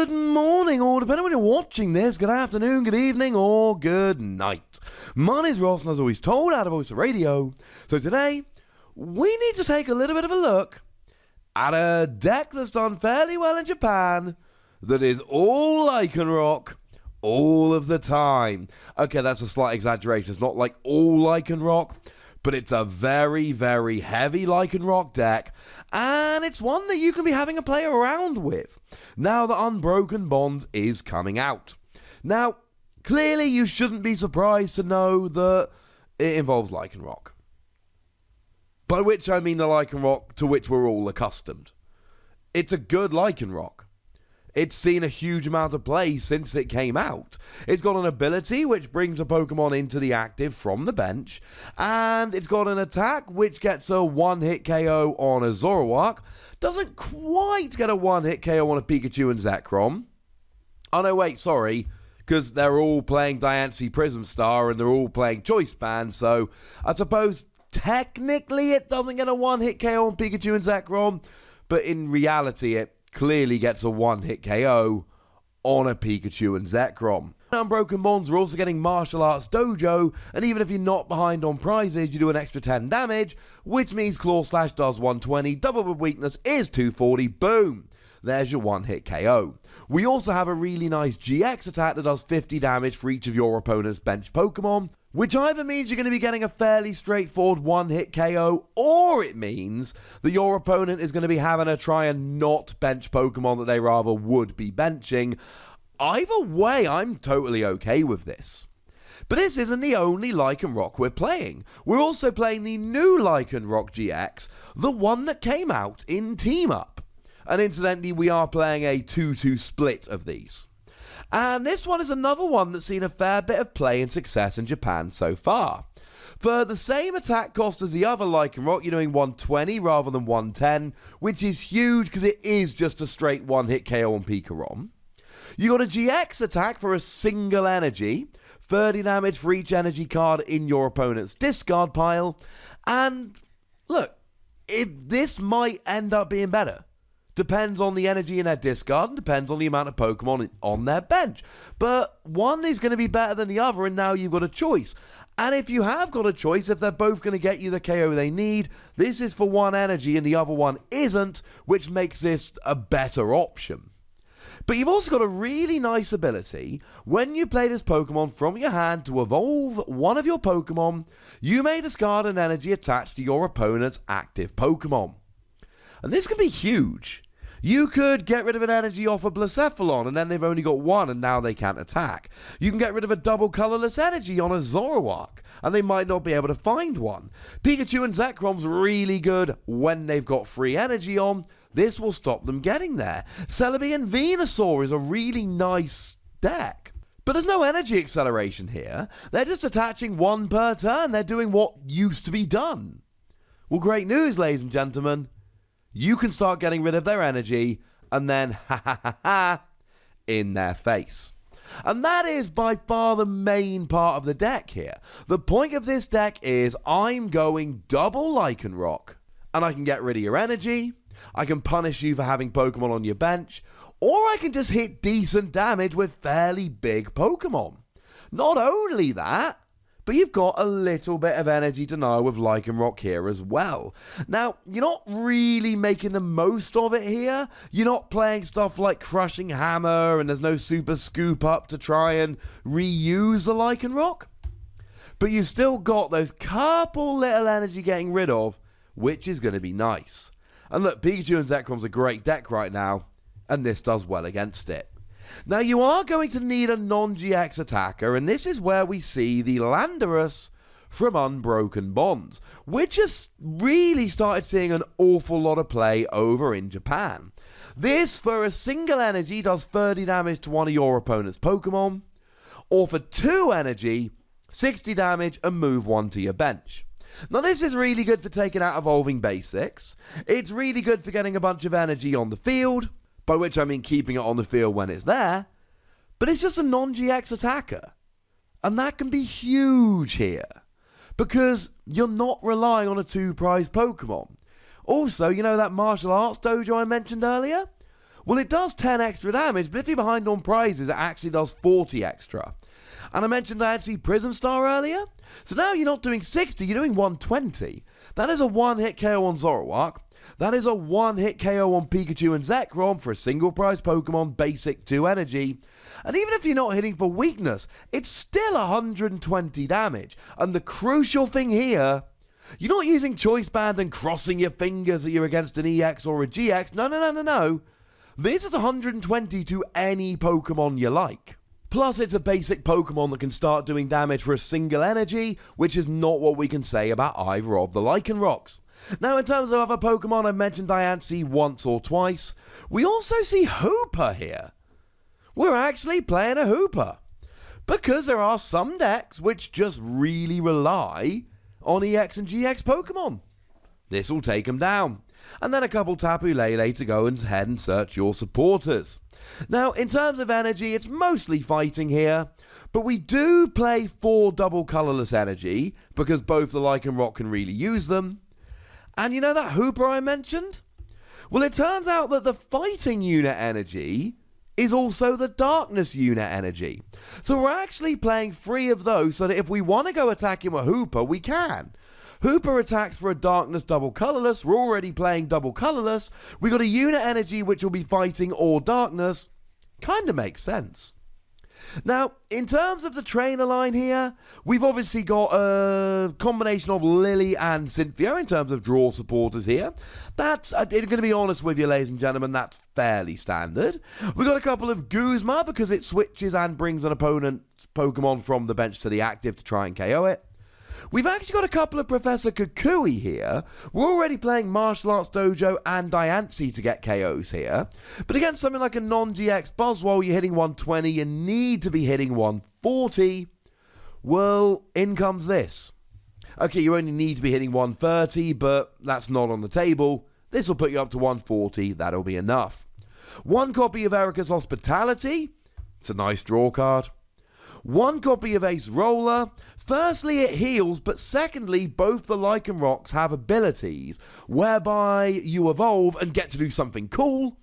Good morning, or depending on when you're watching this, good afternoon, good evening, or good night. My name's Ross, and as always told out of Voice of Radio. So today, we need to take a little bit of a look at a deck that's done fairly well in Japan that is all Lycanroc all of the time. Okay, that's a slight exaggeration. It's not like all Lycanroc, but it's a very, very heavy Lycanroc deck, and it's one that you can be having a play around with now that Unbroken Bonds is coming out. Now, clearly you shouldn't be surprised to know that it involves Lycanroc. By which I mean the Lycanroc to which we're all accustomed. It's a good Lycanroc. It's seen a huge amount of play since it came out. It's got an ability which brings a Pokemon into the active from the bench, and it's got an attack which gets a one-hit KO on a Zoroark. Doesn't quite get a one-hit KO on a Pikachu and Zekrom. Oh no, wait, sorry, because they're all playing Diancie Prism Star and they're all playing Choice Band, so I suppose technically it doesn't get a one-hit KO on Pikachu and Zekrom, but in reality it clearly gets a one-hit KO on a Pikachu and Zekrom. Unbroken Bonds are also getting Martial Arts Dojo, and even if you're not behind on prizes, you do an extra 10 damage, which means Claw Slash does 120, Double with Weakness is 240, boom! There's your one-hit KO. We also have a really nice GX attack that does 50 damage for each of your opponent's bench Pokemon, which either means you're going to be getting a fairly straightforward one-hit KO, or it means that your opponent is going to be having to try and not bench Pokemon that they rather would be benching. Either way, I'm totally okay with this. But this isn't the only Lycanroc we're playing. We're also playing the new Lycanroc GX, the one that came out in Team Up. And incidentally, we are playing a 2-2 split of these. And this one is another one that's seen a fair bit of play and success in Japan so far. For the same attack cost as the other Lycanroc, you're doing 120 rather than 110, which is huge because it is just a straight one-hit KO on Pikarom. You got a GX attack for a single energy, 30 damage for each energy card in your opponent's discard pile, and look, if this might end up being better. Depends on the energy in their discard and depends on the amount of Pokemon on their bench. But one is going to be better than the other, and now you've got a choice. And if you have got a choice, if they're both going to get you the KO they need, this is for one energy and the other one isn't, which makes this a better option. But you've also got a really nice ability. When you play this Pokemon from your hand to evolve one of your Pokemon, you may discard an energy attached to your opponent's active Pokemon. And this can be huge. You could get rid of an energy off a Blacephalon and then they've only got one and now they can't attack. You can get rid of a double colorless energy on a Zoroark and they might not be able to find one. Pikachu and Zekrom's really good when they've got free energy on. This will stop them getting there. Celebi and Venusaur is a really nice deck. But there's no energy acceleration here. They're just attaching one per turn. They're doing what used to be done. Well, great news, ladies and gentlemen. You can start getting rid of their energy and then in their face. And that is by far the main part of the deck here. The point of this deck is I'm going double Lycanroc and I can get rid of your energy, I can punish you for having Pokemon on your bench, or I can just hit decent damage with fairly big Pokemon. Not only that, but you've got a little bit of energy denial with Lycanroc here as well. Now, you're not really making the most of it here. You're not playing stuff like Crushing Hammer, and there's no Super Scoop Up to try and reuse the Lycanroc. But you've still got those couple little energy getting rid of, which is going to be nice. And look, Pikachu and Zekrom's a great deck right now, and this does well against it. Now, you are going to need a non-GX attacker, and this is where we see the Landorus from Unbroken Bonds, which has really started seeing an awful lot of play over in Japan. This, for a single energy, does 30 damage to one of your opponent's Pokemon, or for 2 energy, 60 damage and move one to your bench. Now, this is really good for taking out Evolving Basics. It's really good for getting a bunch of energy on the field, by which I mean keeping it on the field when it's there, but it's just a non-GX attacker. And that can be huge here, because you're not relying on a 2-prize Pokemon. Also, you know that martial arts dojo I mentioned earlier? Well, it does 10 extra damage, but if you're behind on prizes, it actually does 40 extra. And I mentioned I had see Prism Star earlier. So now you're not doing 60, you're doing 120. That is a one-hit KO on Zoroark. That is a one-hit KO on Pikachu and Zekrom for a single prize Pokemon basic 2 energy. And even if you're not hitting for weakness, it's still 120 damage. And the crucial thing here, you're not using Choice Band and crossing your fingers that you're against an EX or a GX. No. This is 120 to any Pokemon you like. Plus, it's a basic Pokemon that can start doing damage for a single energy, which is not what we can say about either of the Lycanrocs. Now, in terms of other Pokemon, I've mentioned Diancie once or twice. We also see Hooper here. We're actually playing a Hooper. Because there are some decks which just really rely on EX and GX Pokemon. This will take them down. And then a couple Tapu Lele to go and head and search your supporters. Now, in terms of energy, it's mostly fighting here, but we do play 4 double colourless energy, because both the Lycanroc can really use them. And you know that Hooper I mentioned? Well, it turns out that the fighting unit energy is also the darkness unit energy. So we're actually playing 3 of those, so that if we want to go attacking with Hooper, we can. Hooper attacks for a darkness double colourless. We're already playing double colourless. We got a unit energy which will be fighting or darkness. Kinda makes sense. Now, in terms of the trainer line here, we've obviously got a combination of Lily and Cynthia in terms of draw supporters here. That's, I'm going to be honest with you, ladies and gentlemen, that's fairly standard. We've got a couple of Guzma because it switches and brings an opponent's Pokemon from the bench to the active to try and KO it. We've actually got a couple of Professor Kukui here. We're already playing Martial Arts Dojo and Diancie to get KOs here. But against something like a non-GX Buzzwole, you're hitting 120, you need to be hitting 140. Well, in comes this. Okay, you only need to be hitting 130, but that's not on the table. This will put you up to 140, that'll be enough. 1 copy of Erica's Hospitality. It's a nice draw card. 1 copy of Ace Roller. Firstly, it heals, but secondly, both the Lycanrocs have abilities whereby you evolve and get to do something cool.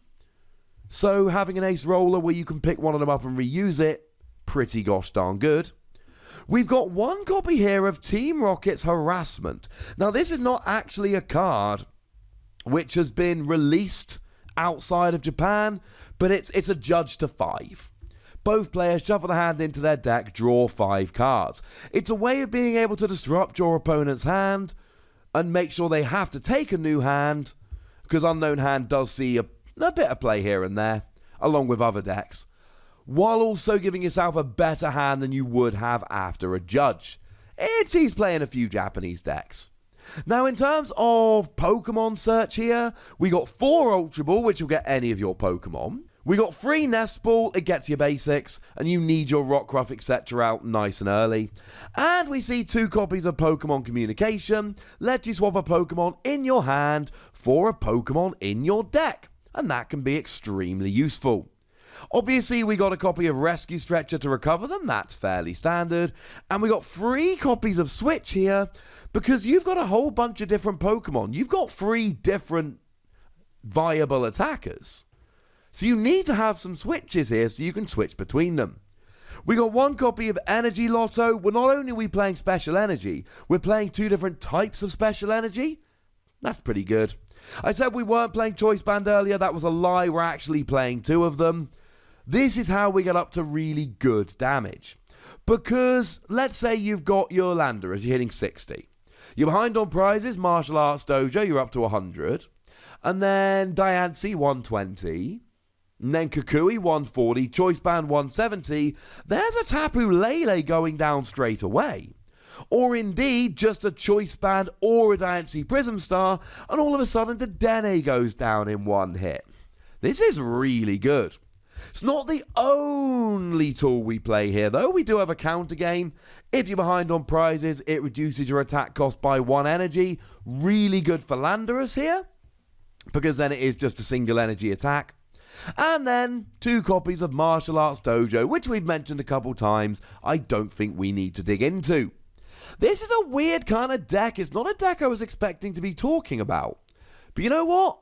So having an Ace Roller where you can pick one of them up and reuse it, pretty gosh darn good. We've got 1 copy here of Team Rocket's Harassment. Now, this is not actually a card which has been released outside of Japan, but it's a judge to 5. Both players shuffle the hand into their deck, draw 5 cards. It's a way of being able to disrupt your opponent's hand and make sure they have to take a new hand, because Unknown Hand does see a bit of play here and there, along with other decks, while also giving yourself a better hand than you would have after a judge. He's playing a few Japanese decks. Now, in terms of Pokemon search here, we got 4 Ultra Ball, which will get any of your Pokemon. We got 3 Nest Ball, it gets your basics, and you need your Rockruff, etc. out nice and early. And we see 2 copies of Pokemon Communication, lets you swap a Pokemon in your hand for a Pokemon in your deck, and that can be extremely useful. Obviously, we got a copy of Rescue Stretcher to recover them, that's fairly standard, and we got 3 copies of Switch here, because you've got a whole bunch of different Pokemon. You've got 3 different viable attackers. So you need to have some switches here so you can switch between them. We got 1 copy of Energy Lotto. Well, not only are we playing Special Energy, we're playing 2 different types of Special Energy. That's pretty good. I said we weren't playing Choice Band earlier. That was a lie. We're actually playing 2 of them. This is how we get up to really good damage. Because let's say you've got your Landorus, you're hitting 60. You're behind on prizes, Martial Arts Dojo, you're up to 100. And then Diancie, 120. And then Kukui 140, Choice Band 170, there's a Tapu Lele going down straight away. Or indeed, just a Choice Band or a Diancie Prism Star, and all of a sudden the Dene goes down in 1 hit. This is really good. It's not the only tool we play here, though. We do have a counter game. If you're behind on prizes, it reduces your attack cost by 1 energy. Really good for Landorus here, because then it is just a single energy attack. And then 2 copies of Martial Arts Dojo, which we've mentioned a couple times. I don't think we need to dig into. This is a weird kind of deck. It's not a deck I was expecting to be talking about. But you know what?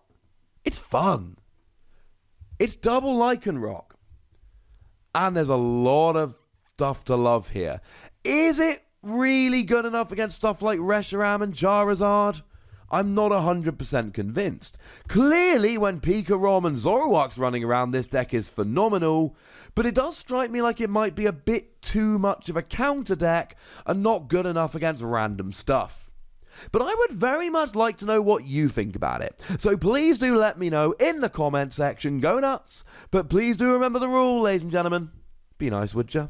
It's fun. It's double Lycanroc. And there's a lot of stuff to love here. Is it really good enough against stuff like Reshiram and Charizard? I'm not 100% convinced. Clearly, when Pika Rom and Zoroark's running around, this deck is phenomenal, but it does strike me like it might be a bit too much of a counter deck and not good enough against random stuff. But I would very much like to know what you think about it. So please do let me know in the comment section. Go nuts. But please do remember the rule, ladies and gentlemen. Be nice, would ya?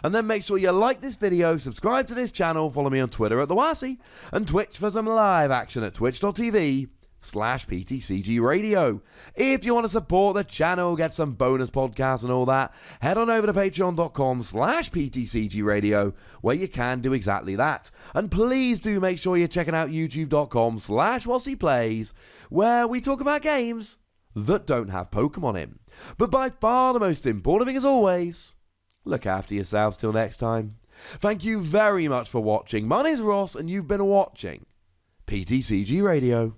And then make sure you like this video, subscribe to this channel, follow me on Twitter at The Wassy, and Twitch for some live action at twitch.tv/PTCGRadio. If you want to support the channel, get some bonus podcasts and all that, head on over to patreon.com/PTCGRadio, where you can do exactly that. And please do make sure you're checking out youtube.com/WassyPlays, where we talk about games that don't have Pokemon in. But by far the most important thing, as always, look after yourselves till next time. Thank you very much for watching. My name's Ross, and you've been watching PTCG Radio.